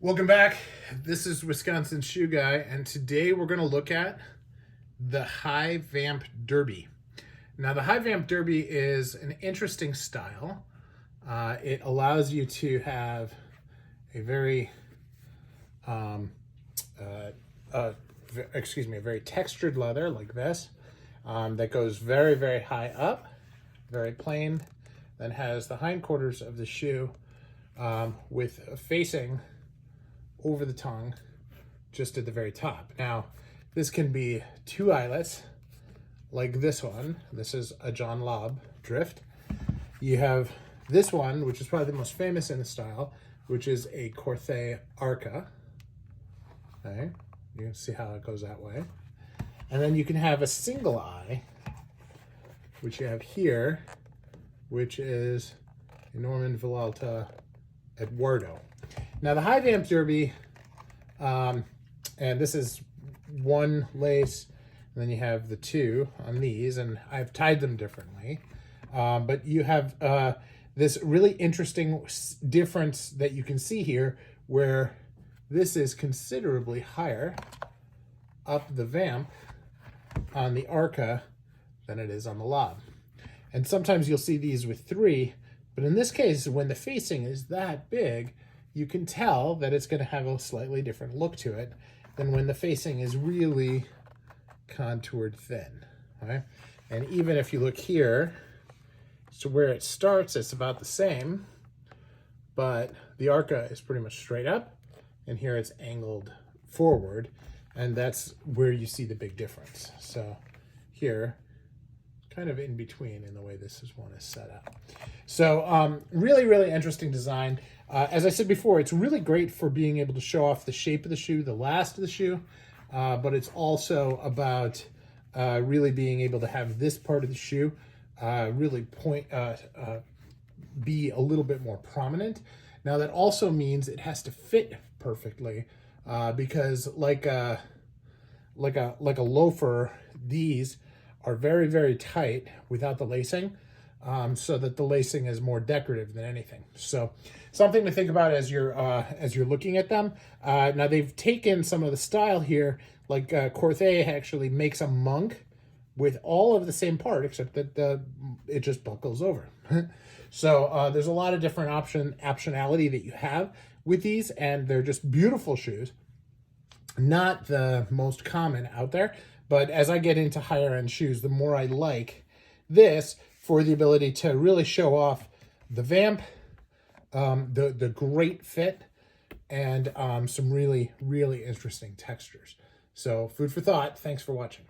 Welcome back. This is Wisconsin Shoe Guy, and today we're going to look at the High Vamp Derby. Now, the High Vamp Derby is an interesting style. It allows you to have a very, a very textured leather like this that goes very, very high up, very plain, then has the hindquarters of the shoe with a facing over the tongue just at the very top. Now, this can be two eyelets like this one. This is a John Lobb drift. You have this one, which is probably the most famous in the style, which is a Corthe Arca. Okay, you can see how it goes that way. And then you can have a single eye, which you have here, which is a Norman Villalta Eduardo. Now, the High Vamp Derby, and this is one lace, and then you have the two on these, and I've tied them differently. But you have this really interesting difference that you can see here, where this is considerably higher up the Vamp on the Arca than it is on the Lobb. And sometimes you'll see these with three, but in this case, when the facing is that big, you can tell that it's going to have a slightly different look to it than when the facing is really contoured thin. Right? And even if you look here, so where it starts, it's about the same, but the Arca is pretty much straight up, and here it's angled forward, and that's where you see the big difference. So here, kind of in between in the way this one is set up. So really, really interesting design. As I said before, it's really great for being able to show off the shape of the shoe, the last of the shoe, but it's also about really being able to have this part of the shoe really be a little bit more prominent. Now, that also means it has to fit perfectly because like a loafer, these are very, very tight without the lacing, so that the lacing is more decorative than anything. So something to think about as you're looking at them. Now, they've taken some of the style here, like Corthe actually makes a monk with all of the same part, except that it just buckles over. So there's a lot of different optionality that you have with these, and they're just beautiful shoes. Not the most common out there, but as I get into higher end shoes, the more I like this for the ability to really show off the Vamp, the great fit, and some really, really interesting textures. So food for thought. Thanks for watching.